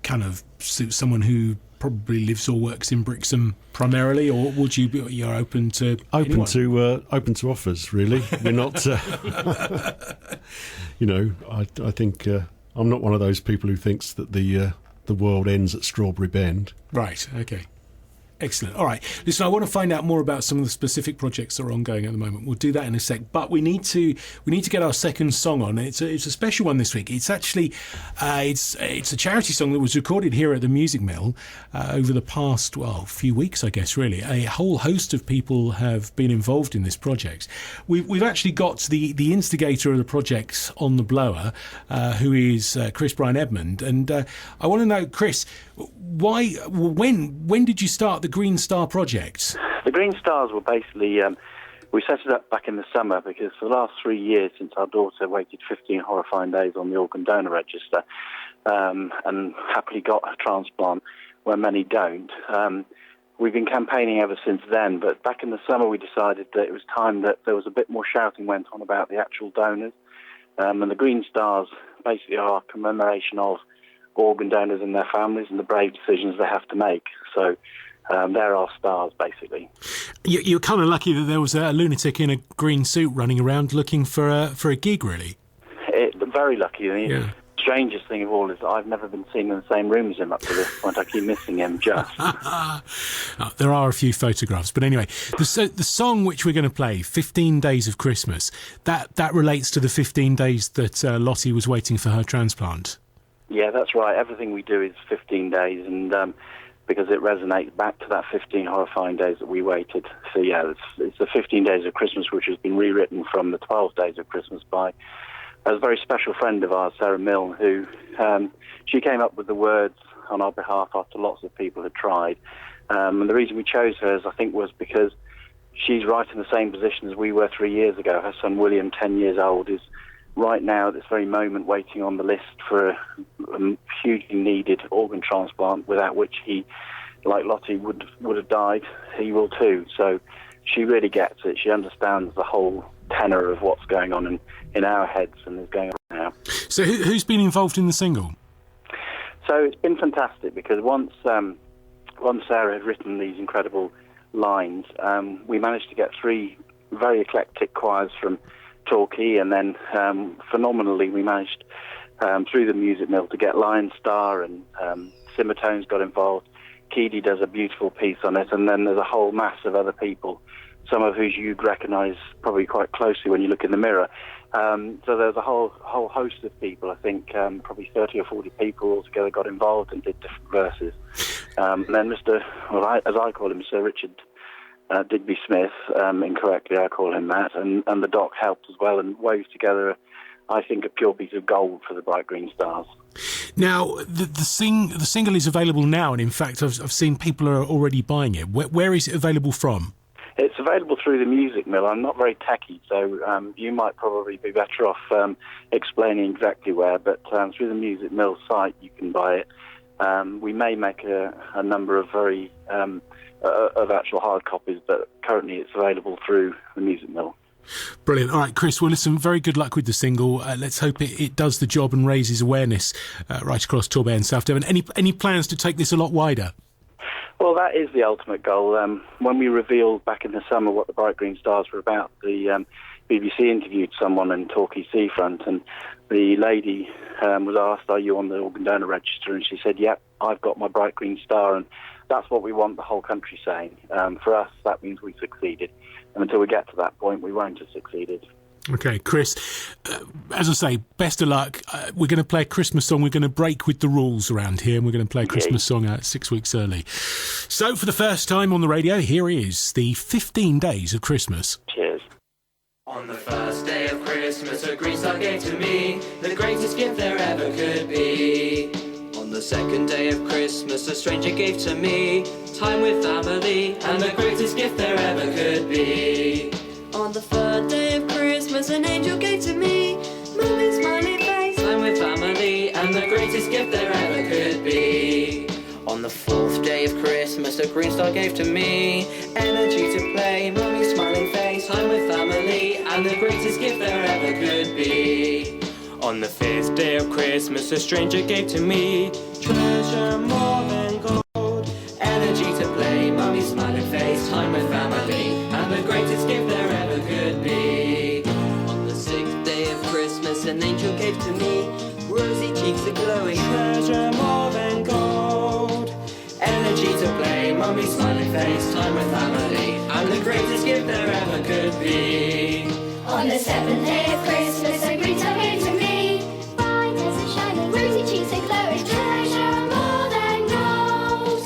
kind of suit someone who probably lives or works in Brixham primarily, or would you're open to open to offers? Really, we're not. You know, I think I'm not one of those people who thinks that the world ends at Strawberry Bend. Right. Okay. Excellent. All right. Listen, I want to find out more about some of the specific projects that are ongoing at the moment. We'll do that in a sec. But we need to get our second song on. It's a special one this week. It's actually it's a charity song that was recorded here at the Music Mill over the past few weeks, I guess. Really, a whole host of people have been involved in this project. We've actually got the instigator of the project on the blower, who is Chris Bryan Edmond, and I want to know, Chris, when did you start the Green Star project? The Green Stars were basically, we set it up back in the summer because for the last 3 years since our daughter waited 15 horrifying days on the organ donor register and happily got a transplant where many don't, we've been campaigning ever since then. But back in the summer we decided that it was time that there was a bit more shouting went on about the actual donors. And the Green Stars basically are a commemoration of organ donors and their families and the brave decisions they have to make. So they're our stars, basically. You're kind of lucky that there was a lunatic in a green suit running around looking for a gig, really. Very lucky. The strangest thing of all is that I've never been seen in the same room as him up to this point. I keep missing him just. There are a few photographs. But anyway, the song which we're going to play, 15 Days of Christmas, that relates to the 15 days that Lottie was waiting for her transplant. Yeah, that's right. Everything we do is 15 days, and because it resonates back to that 15 horrifying days that we waited. So yeah, it's the 15 Days of Christmas, which has been rewritten from the 12 Days of Christmas by a very special friend of ours, Sarah Milne, who she came up with the words on our behalf after lots of people had tried. And the reason we chose her, I think, was because she's right in the same position as we were 3 years ago. Her son William, 10 years old, is right now at this very moment waiting on the list for a hugely needed organ transplant, without which he, like Lottie, would have died. He will too. So she really gets it. She understands the whole tenor of what's going on in our heads and is going on now. So who's been involved in the single? So it's been fantastic because once Sarah had written these incredible lines, we managed to get 3 very eclectic choirs from Torquay, and then phenomenally we managed through the Music Mill to get Lion Star, and Simmertones got involved. Keedy does a beautiful piece on it, and then there's a whole mass of other people, some of whose you'd recognise probably quite closely when you look in the mirror. So there's a whole host of people. I think probably 30 or 40 people altogether got involved and did different verses. And then as I call him, Sir Richard Digby Smith, incorrectly I call him that, and the doc helped as well and wove together, I think, a pure piece of gold for the Bright Green Stars. Now, the single is available now, and in fact I've seen people are already buying it. Where is it available from? It's available through the Music Mill. I'm not very techy, so you might probably be better off explaining exactly where, but through the Music Mill site you can buy it. We may make a number of very of actual hard copies, but currently it's available through the Music Mill. Brilliant. All right, Chris, well, listen, very good luck with the single. Let's hope it does the job and raises awareness right across Torbay and South Devon. Any plans to take this a lot wider? Well, that is the ultimate goal. When we revealed back in the summer what the Bright Green Stars were about, the BBC interviewed someone in Torquay Seafront, and the lady was asked, "Are you on the organ donor register?" And she said, "Yep, I've got my Bright Green Star," and that's what we want the whole country saying. For us, that means we succeeded. And until we get to that point, we won't have succeeded. Okay, Chris, as I say, best of luck. We're going to play a Christmas song. We're going to break with the rules around here, and we're going to play a Christmas song out 6 weeks early. So, for the first time on the radio, here is the 15 Days of Christmas. Cheers. On the first day of Christmas, a green star gave to me the greatest gift there ever could be. On the second day of Christmas, a stranger gave to me time with family and the greatest gift there ever could be. On the third day of Christmas, an angel gave to me Mummy's smiling face, time with family and the greatest gift there ever could be. On the fourth day of Christmas, a green star gave to me energy to play, Mummy's smiling face, time with family and the greatest gift there ever could be. On the fifth day of Christmas, a stranger gave to me treasure more than gold, energy to play, Mummy's smiling face, time with family and the greatest gift there ever could be. On the sixth day of Christmas, an angel gave to me rosy cheeks are glowing, treasure more than gold, energy to play, Mummy's smiling face, time with family and the greatest gift there ever could be. On the seventh day of Christmas, a green star gave to me bright as a shining, rosy cheeks are glowing, treasure more than gold,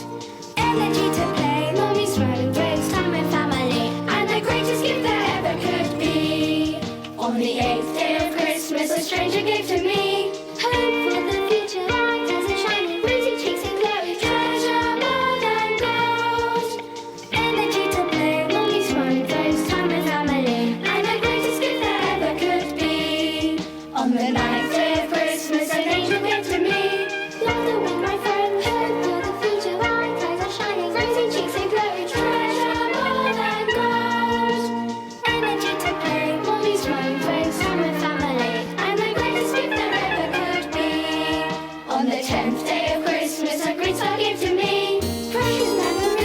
energy to play, Mummy's smiling face, time with family and the greatest gift there ever could be. On the eighth day of Christmas, a stranger gave to me hope for the future, bright as a shining, rosy cheeks are glowing, treasure more than gold, energy to play, Mummy's smiling face, time with family and the greatest gift there ever could be. On the ninth day of Christmas, an angel gave to me laughter with my friends, hope for the future, bright eyes are shining, rosy cheeks are glowing, treasure more than gold, energy to play, Mummy's smiling face, time with family and the greatest gift there ever could be. On the 10th day of Christmas, a green star gave to me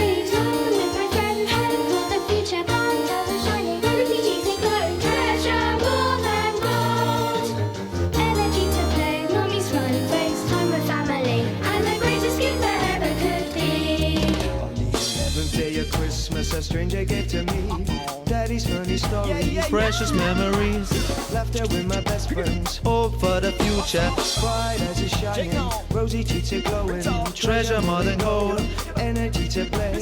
precious memories, laughter with my friends, hope for the future, bright eyes are shining, rosy cheeks are glowing, treasure more than gold, energy to play, Mummy's smiling face, time with family and the greatest gift there ever could be. On the 11th day of Christmas, a stranger gave to me Daddy's funny stories, precious memories, laughter with my best friends, hope for the future, bright as is shining, rosy cheeks are glowing, treasure more than gold, energy to play,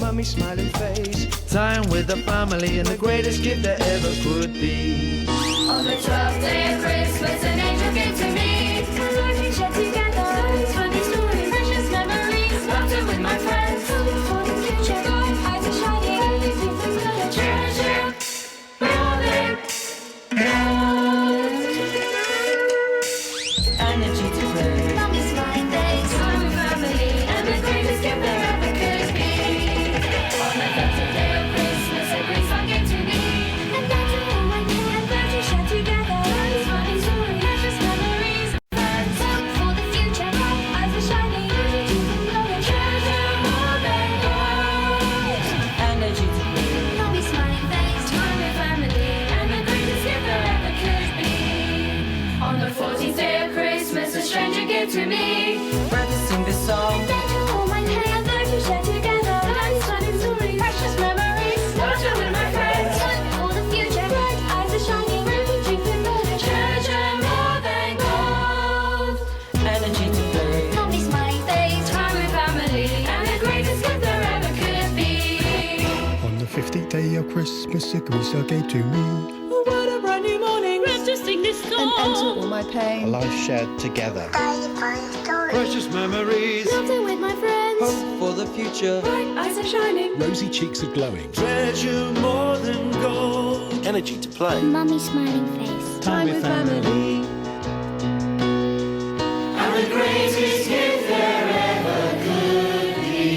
Mummy's smiling face, time with the family and the greatest gift that ever could be. On the 12th day of Christmas, an angel gave to me time we shared together, funny stories, precious memories, laughter with my friends, hope for the future, bright eyes are shining, everything from the treasure more than gold, Energy to play, Mummy's smiling face, time with family and the greatest gift there ever could be. On the 13th day of Christmas, a green star gave to me and that's all I knew, and that we shared together, funny stories, precious memories, friends, hope for the future, bright eyes are shining, energy to glow, treasure more than gold, energy to play, Mummy's smiling face, time with family and the greatest gift there ever could be. On the 14th day of Christmas, a stranger gave to me breath to sing this song, that you hold my hand, that we share together, life's funny stories, precious memories, laughter with my friends, hope for the future, bright eyes are shining, rosy cheeks are glowing, treasure more than gold, energy to play, Mummy's smiling face, time with family and the greatest gift there ever could be. On the 15th day of Christmas, a green star gave to me What a brand new morning, let's just sing this song, An end to all my pain, a life shared together, precious precious memories, laughter with my friends, hope for the future, bright eyes are shining, Rosy cheeks are glowing. treasure more than gold, energy to play, Mummy's smiling face, time with family. and the greatest gift there ever could be.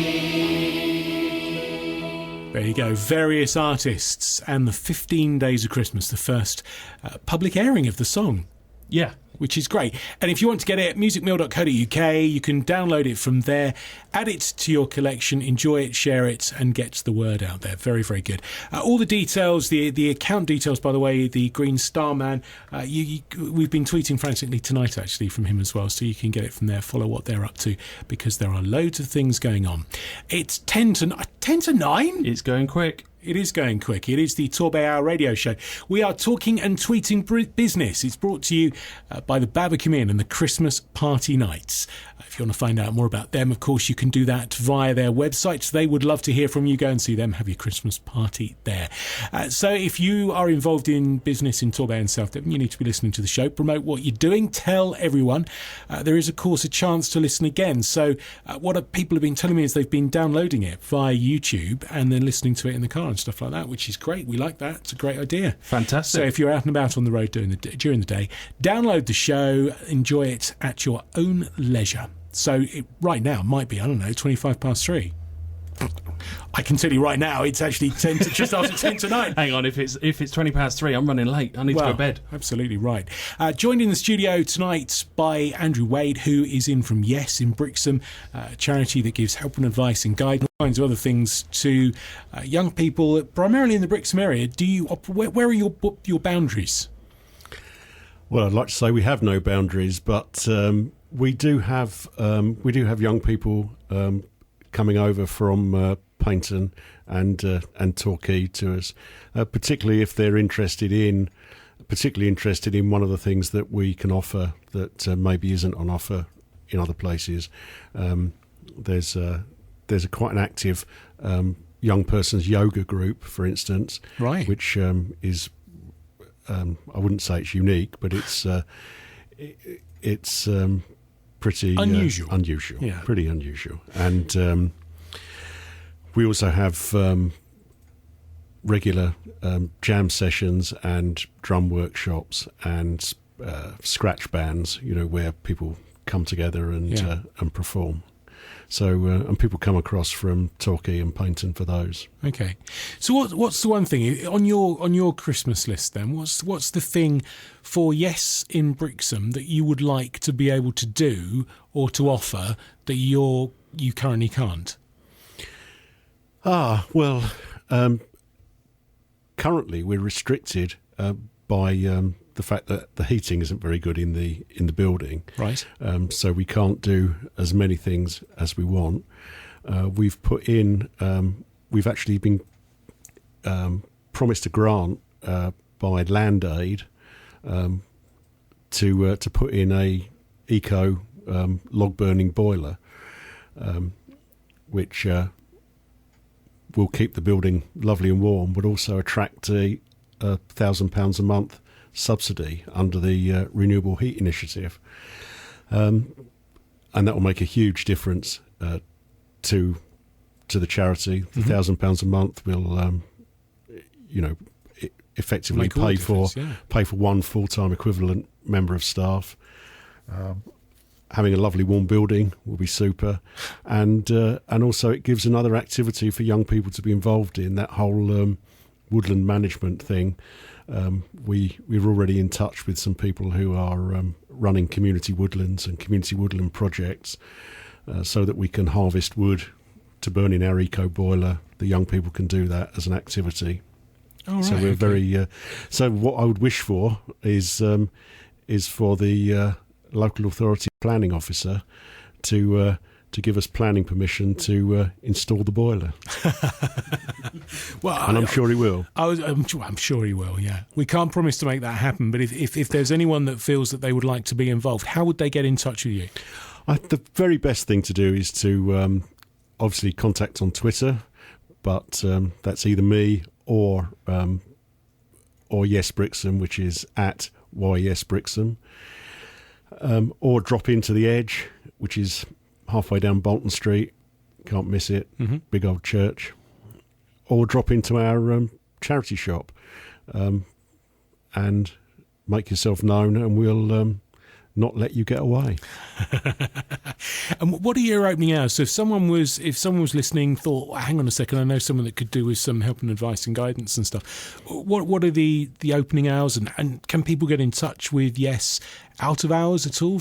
There you go, various artists and the 15 Days of Christmas, the first public airing of the song. Yeah. Which is great. And if you want to get it, musicmill.co.uk, you can download it from there, add it to your collection, enjoy it, share it, and get the word out there. Very, very good. All the details, the account details, by the way, the Green Star Man, we've been tweeting frantically tonight, actually, from him as well, so you can get it from there, follow what they're up to, because there are loads of things going on. It's 10 to 9? It's going quick. It is going quick. It is the TorbayHour radio show. We are talking and tweeting business. It's brought to you by the Babacom Inn and the Christmas Party Nights. If you want to find out more about them, of course, you can do that via their website. They would love to hear from you. Go and see them. Have your Christmas party there. So if you are involved in business in Torbay and South Devon, you need to be listening to the show. Promote what you're doing. Tell everyone. There is, of course, a chance to listen again. So what people have been telling me is they've been downloading it via YouTube and then listening to it in the car and stuff like that, which is great. We like that. It's a great idea. Fantastic. So if you're out and about on the road during the day, download the show, enjoy it at your own leisure. So right now it might be, 3:25. I can tell you right now, it's actually just after 10 to 9. Hang on, if it's 3:20, I'm running late. I need to go to bed. Absolutely right. Joined in the studio tonight by Andrew Wade, who is in from Yes in Brixham, a charity that gives help and advice and guidance, all kinds of other things to young people, primarily in the Brixham area. Where are your boundaries? Well, I'd like to say we have no boundaries, but we do have young people coming over from Paignton and Torquay to us, particularly if they're particularly interested in one of the things that we can offer that maybe isn't on offer in other places. There's quite an active young person's yoga group, for instance, right, which is I wouldn't say it's unique, but it's pretty unusual. Yeah. Pretty unusual. And we also have regular jam sessions and drum workshops and scratch bands, where people come together and perform. So and people come across from Torquay and Paignton for those. Okay, so what's the one thing on your Christmas list then? What's the thing for Yes in Brixham that you would like to be able to do or to offer that you currently can't? Well, currently we're restricted by the fact that the heating isn't very good in the building. Right. So we can't do as many things as we want. We've put in. We've actually been promised a grant by Land Aid to put in a eco log burning boiler, which will keep the building lovely and warm, but also attract a £1,000 a month subsidy under the Renewable Heat Initiative, and that will make a huge difference to the charity. The £1,000 a month will, effectively pay for one full-time equivalent member of staff. Having a lovely warm building will be super, and also it gives another activity for young people to be involved in, that whole woodland management thing. We're already in touch with some people who are running community woodlands and community woodland projects, so that we can harvest wood to burn in our eco boiler. The young people can do that as an activity. Oh, right, so we're very. So what I would wish for is for the local authority planning officer to give us planning permission to install the boiler. Well, and I'm sure he will. I'm sure he will, yeah. We can't promise to make that happen, but if there's anyone that feels that they would like to be involved, how would they get in touch with you? The very best thing to do is to obviously contact on Twitter, but that's either me or Yes Brixham, which is at YES Brixham, or drop into the Edge, which is halfway down Bolton Street. Can't miss it. Big old church. Or drop into our charity shop and make yourself known, and we'll not let you get away. And what are your opening hours? So if someone was listening, thought, well, hang on a second, I know someone that could do with some help and advice and guidance and stuff. What are the opening hours, and can people get in touch with Yes out of hours at all?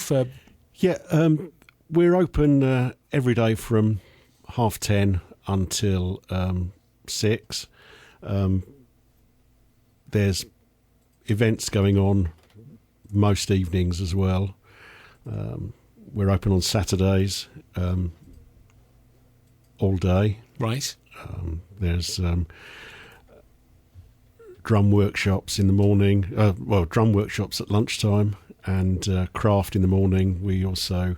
We're open every day from 10:30 until 6. There's events going on most evenings as well. We're open on Saturdays all day. Right. There's drum workshops in the morning, drum workshops at lunchtime, and craft in the morning. We also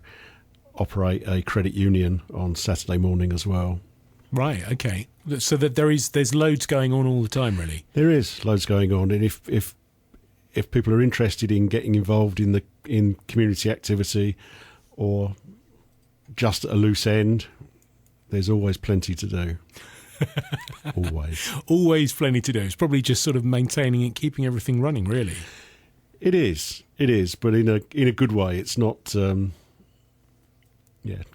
operate a credit union on Saturday morning as well. Right, okay. So that there's loads going on all the time, really. There is loads going on, and if people are interested in getting involved in community activity or just at a loose end, there's always plenty to do. Always plenty to do. It's probably just sort of maintaining and keeping everything running, really. It is, but in a good way. It's not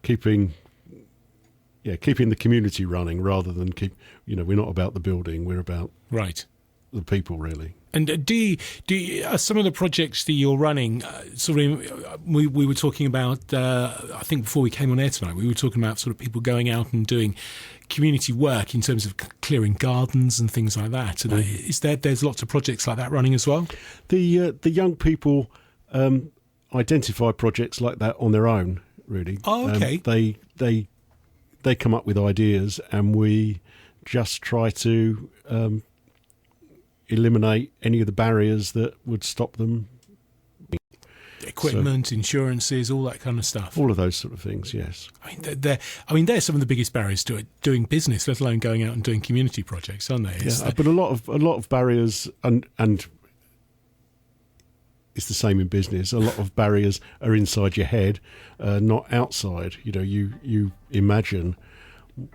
keeping the community running rather than we're not about the building, we're about the people, really. And do you, some of the projects that you're running, we were talking about, I think before we came on air tonight, we were talking about sort of people going out and doing community work in terms of clearing gardens and things like that. And there's lots of projects like that running as well? The young people identify projects like that on their own, really. Oh, okay. They come up with ideas, and we just try to eliminate any of the barriers that would stop them. Equipment, insurances, all that kind of stuff. All of those sort of things, yes. They're some of the biggest barriers to it, doing business, let alone going out and doing community projects, aren't they? But a lot of barriers, and it's the same in business. A lot of barriers are inside your head, not outside. You imagine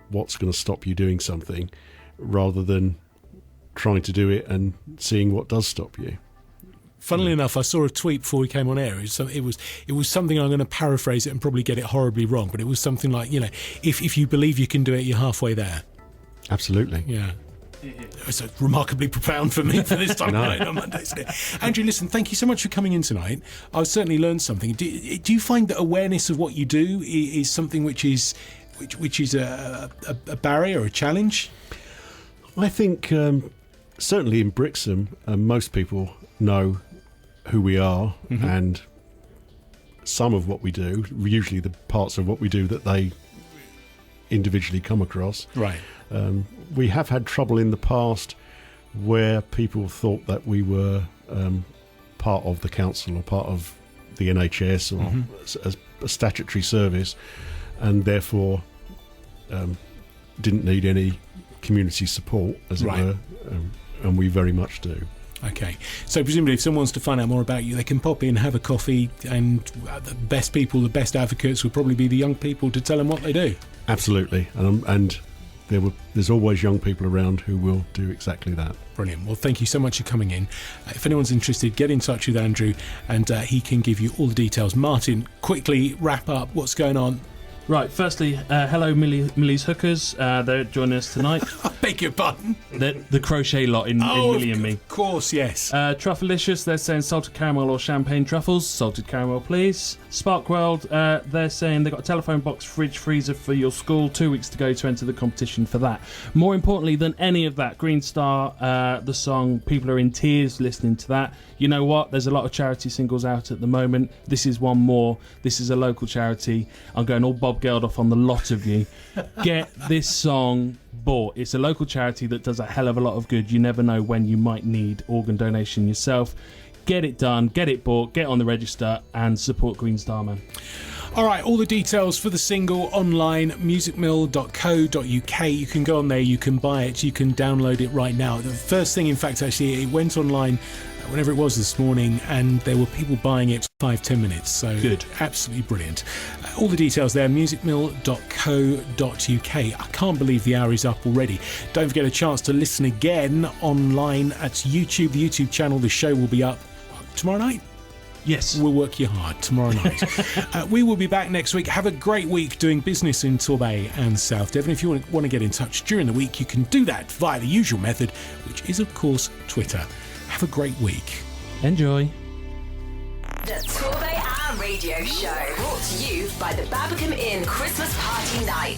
what's going to stop you doing something, rather than trying to do it and seeing what does stop you. Funnily enough, I saw a tweet before we came on air. It was something, I'm going to paraphrase it and probably get it horribly wrong, but it was something like, if you believe you can do it, you're halfway there. Absolutely. Yeah. It's remarkably profound for me for this time on Monday. Andrew, listen, thank you so much for coming in tonight. I've certainly learned something. Do you find that awareness of what you do is something which is a barrier or a challenge? I think certainly in Brixham, most people know who we are, and some of what we do, usually the parts of what we do that they individually come across. Right. We have had trouble in the past where people thought that we were part of the council or part of the NHS or a statutory service, and therefore didn't need any community support, as it were, and we very much do. Okay, so presumably if someone wants to find out more about you, they can pop in, have a coffee, and the best people, the best advocates will probably be the young people to tell them what they do. Absolutely, and there's always young people around who will do exactly that. Brilliant. Well, thank you so much for coming in. If anyone's interested, get in touch with Andrew, and he can give you all the details. Martin, quickly wrap up what's going on. Right, firstly, hello Millie's Hookers, they're joining us tonight. I beg your pardon? The crochet lot in Millie and me. Of course, yes. Truffalicious, they're saying salted caramel or champagne truffles. Salted caramel, please. Spark World, they're saying they've got a telephone box, fridge, freezer for your school. 2 weeks to go to enter the competition for that. More importantly than any of that, Green Star, the song, people are in tears listening to that. You know what? There's a lot of charity singles out at the moment. This is one more. This is a local charity. I'm going all Bob Geldof on the lot of you. Get this song bought. It's a local charity that does a hell of a lot of good. You never know when you might need organ donation yourself. Get it done, get it bought, get on the register, and support Green Star, man. All right, all the details for the single online, musicmill.co.uk. You can go on there, you can buy it, you can download it right now. The first thing, in fact, actually, it went online whenever it was this morning, and there were people buying it 5-10 minutes. So good, absolutely brilliant. All the details there, musicmill.co.uk. I can't believe the hour is up already. Don't forget a chance to listen again online at YouTube, the YouTube channel. The show will be up tomorrow night. Yes. We'll work you hard tomorrow night. We will be back next week. Have a great week doing business in Torbay and South Devon. If you want to get in touch during the week, you can do that via the usual method, which is, of course, Twitter. Have a great week. Enjoy. The TorbayHour Radio Show, brought to you by the Babacombe Inn Christmas Party Night.